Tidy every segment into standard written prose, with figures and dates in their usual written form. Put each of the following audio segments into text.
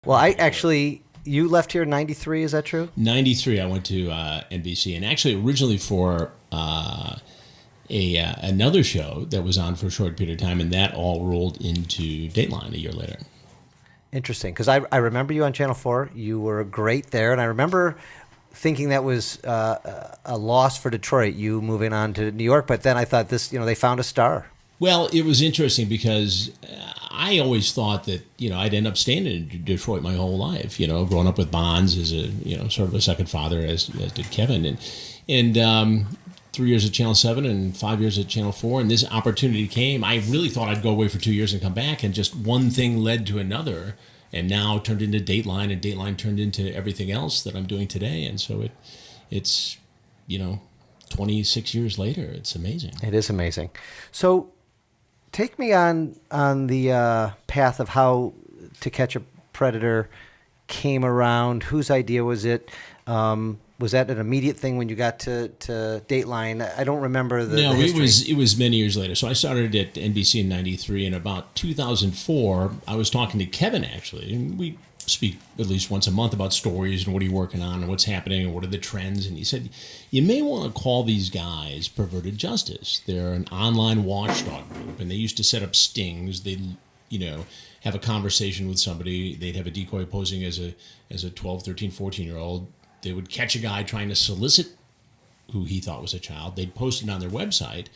Well, you left here in 93, is that true? 93, I went to NBC, and actually originally for another show that was on for a short period of time, and that all rolled into Dateline a year later. Interesting, because I remember you on Channel 4. You were great there, and I remember thinking that was a loss for Detroit, you moving on to New York, but then I thought they found a star. Well, it was interesting because I always thought that, I'd end up staying in Detroit my whole life, growing up with Bonds as a, sort of a second father, as did Kevin. And 3 years at Channel 7 and 5 years at Channel 4. And this opportunity came. I really thought I'd go away for 2 years and come back. And just one thing led to another. And now turned into Dateline, and Dateline turned into everything else that I'm doing today. And so it's 26 years later. It's amazing. It is amazing. So take me on the path of how To Catch a Predator came around. Whose idea was it? Was that an immediate thing when you got to Dateline? I don't remember the history. It was many years later. So I started at NBC in 93, and about 2004, I was talking to Kevin, actually, and we speak at least once a month about stories and what are you working on and what's happening and what are the trends. And he said, you may want to call these guys Perverted Justice. They're an online watchdog group, and they used to set up stings. They'd, have a conversation with somebody. They'd have a decoy posing as a 12, 13, 14-year-old. They would catch a guy trying to solicit who he thought was a child. They'd post it on their website,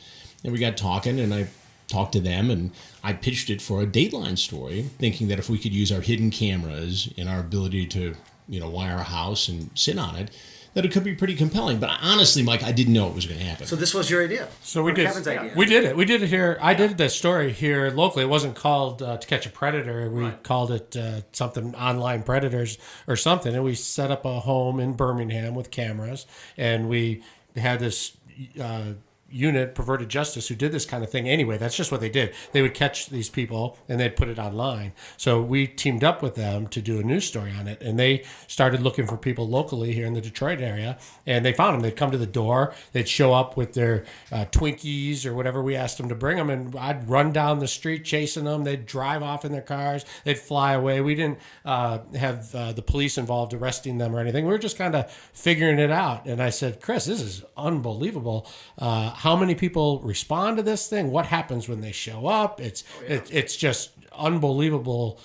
and we got talking, and I talked to them, and I pitched it for a Dateline story, thinking that if we could use our hidden cameras and our ability to, wire a house and sit on it, that it could be pretty compelling. But honestly, Mike, I didn't know it was going to happen. So this was your idea? So we did. Kevin's idea. We did it. We did it here. I did the story here locally. It wasn't called To Catch a Predator. We called it something Online Predators or something. And we set up a home in Birmingham with cameras. And we had this unit, Perverted Justice, who did this kind of thing anyway. That's just what they did. They would catch these people and they'd put it online. So we teamed up with them to do a news story on it, and they started looking for people locally here in the Detroit area, and they found them. They'd come to the door, they'd show up with their Twinkies or whatever we asked them to bring them, and I'd run down the street chasing them. They'd drive off in their cars, they'd fly away. We didn't have the police involved arresting them or anything. We were just kind of figuring it out. And I said, Chris, this is unbelievable. How many people respond to this thing? What happens when they show up? It's just unbelievable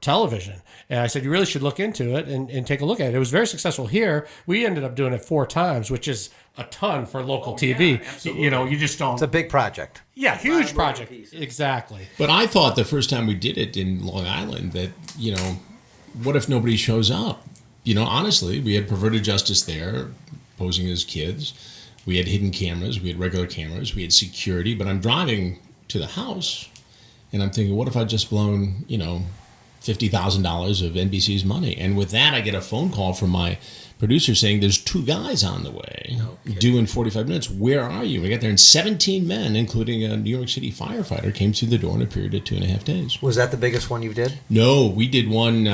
television. And I said, you really should look into it and take a look at it. It was very successful here. We ended up doing it 4 times, which is a ton for local TV. Yeah, You just don't. It's a big project. Yeah, huge project. Exactly. But I thought the first time we did it in Long Island that, what if nobody shows up? Honestly, we had Perverted Justice there posing as kids. We had hidden cameras, we had regular cameras, we had security, but I'm driving to the house and I'm thinking, what if I'd just blown, $50,000 of NBC's money? And with that, I get a phone call from my producer saying, there's 2 guys on the way, due in 45 minutes. Where are you? We got there, and 17 men, including a New York City firefighter, came through the door in a period of 2.5 days. Was that the biggest one you did? No, we did one...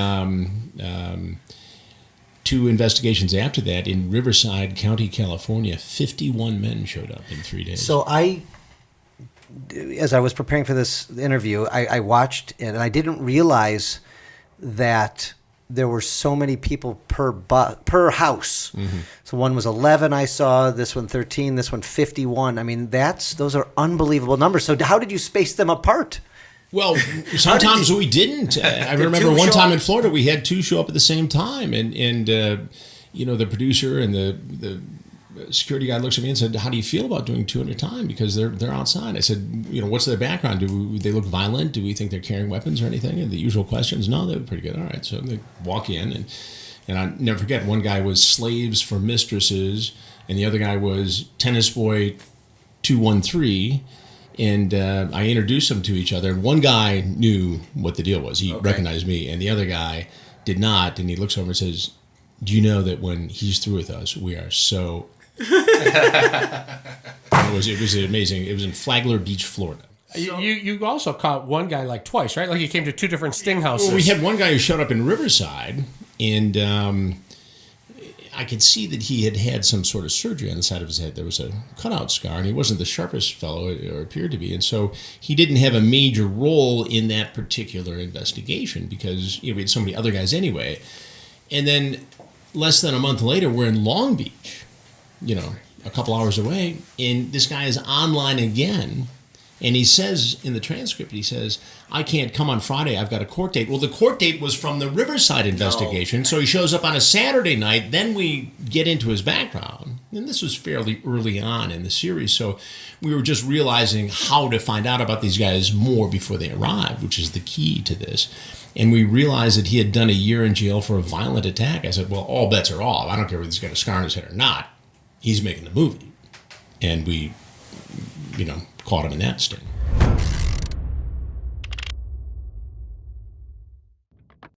2 investigations after that in Riverside County, California. 51 men showed up in 3 days. So as I was preparing for this interview, I watched it, and I didn't realize that there were so many people per house. Mm-hmm. So one was 11, I saw, this one 13, this one 51. I mean, those are unbelievable numbers. So how did you space them apart? Well, sometimes we didn't. I remember one time in Florida, we had 2 show up at the same time, and the producer and the security guy looks at me and said, "How do you feel about doing 2 at a time? Because they're outside." I said, "What's their background? Do they look violent? Do we think they're carrying weapons or anything?" And the usual questions. No, they were pretty good. All right, so they walk in, and I never forget. One guy was slaves for mistresses, and the other guy was tennis boy 213. And I introduced them to each other. And one guy knew what the deal was. He recognized me. And the other guy did not. And he looks over and says, do you know that when he's through with us, we are so... It was amazing. It was in Flagler Beach, Florida. You also caught one guy like twice, right? Like he came to 2 different sting houses. Well, we had one guy who showed up in Riverside. And... I could see that he had had some sort of surgery on the side of his head. There was a cutout scar, and he wasn't the sharpest fellow, or appeared to be. And so he didn't have a major role in that particular investigation because we had so many other guys anyway. And then less than a month later, we're in Long Beach, a couple hours away, and this guy is online again. And he says in the transcript, he says, I can't come on Friday. I've got a court date. Well, the court date was from the Riverside investigation. So he shows up on a Saturday night. Then we get into his background. And this was fairly early on in the series. So we were just realizing how to find out about these guys more before they arrived, which is the key to this. And we realized that he had done a year in jail for a violent attack. I said, well, all bets are off. I don't care whether he's got a scar on his head or not. He's making the movie. And we, caught him in that sting.